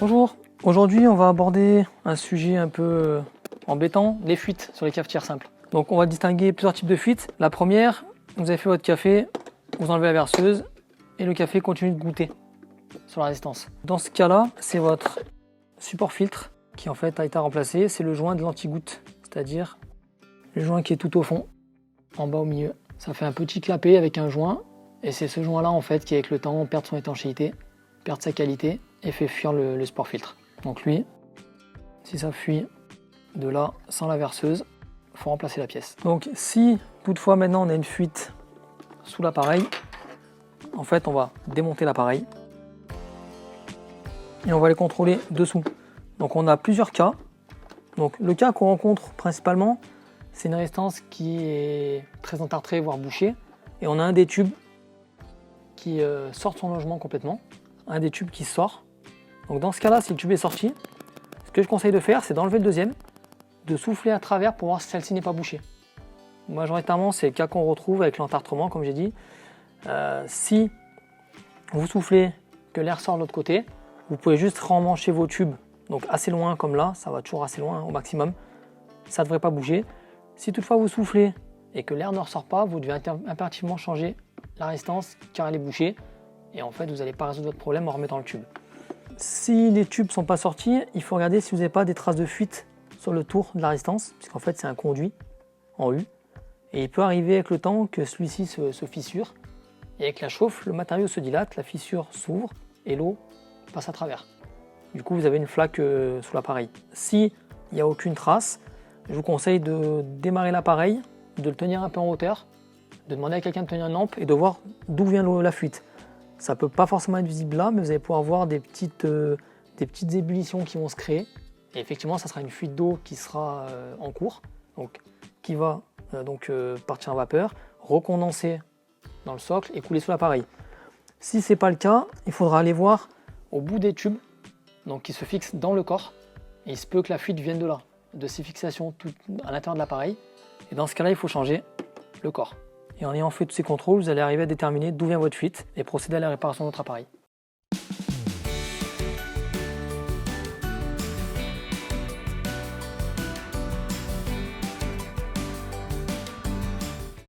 Bonjour, aujourd'hui on va aborder un sujet un peu embêtant, les fuites sur les cafetières simples. Donc on va distinguer plusieurs types de fuites. La première, vous avez fait votre café, vous enlevez la verseuse et le café continue de goûter sur la résistance. Dans ce cas-là, c'est votre support filtre qui en fait a été remplacé, c'est le joint de l'anti-goutte, c'est-à-dire le joint qui est tout au fond, en bas au milieu. Ça fait un petit clapet avec un joint et c'est ce joint-là en fait qui avec le temps perd son étanchéité, perd sa qualité et fait fuir le support filtre. Donc lui, si ça fuit de là sans la verseuse, il faut remplacer la pièce. Donc si toutefois maintenant on a une fuite sous l'appareil, en fait on va démonter l'appareil et on va les contrôler dessous. Donc on a plusieurs cas. Donc le cas qu'on rencontre principalement, c'est une résistance qui est très entartrée, voire bouchée, et on a un des tubes qui sort de son logement complètement, un des tubes qui sort. Donc dans ce cas-là, si le tube est sorti, ce que je conseille de faire, c'est d'enlever le deuxième, de souffler à travers pour voir si celle-ci n'est pas bouchée. Majoritairement, c'est le cas qu'on retrouve avec l'entartrement, comme j'ai dit. Si vous soufflez que l'air sort de l'autre côté, vous pouvez juste remmancher vos tubes, donc assez loin comme là, ça va toujours assez loin au maximum, ça ne devrait pas bouger. Si toutefois vous soufflez et que l'air ne ressort pas, vous devez impérativement changer la résistance car elle est bouchée et en fait vous n'allez pas résoudre votre problème en remettant le tube. Si les tubes ne sont pas sortis, il faut regarder si vous n'avez pas des traces de fuite sur le tour de la résistance, puisqu'en fait c'est un conduit en U. Et il peut arriver avec le temps que celui-ci se fissure. Et avec la chauffe, le matériau se dilate, la fissure s'ouvre et l'eau passe à travers. Du coup, vous avez une flaque sous l'appareil. Si il n'y a aucune trace, je vous conseille de démarrer l'appareil, de le tenir un peu en hauteur, de demander à quelqu'un de tenir une lampe et de voir d'où vient la fuite. Ça ne peut pas forcément être visible là, mais vous allez pouvoir voir des petites ébullitions qui vont se créer. Et effectivement, ça sera une fuite d'eau qui sera en cours, donc qui va partir en vapeur, recondenser dans le socle et couler sous l'appareil. Si ce n'est pas le cas, il faudra aller voir au bout des tubes, donc qui se fixent dans le corps. Et il se peut que la fuite vienne de là, de ces fixations à l'intérieur de l'appareil. Et dans ce cas-là, il faut changer le corps. Et en ayant fait tous ces contrôles, vous allez arriver à déterminer d'où vient votre fuite et procéder à la réparation de votre appareil.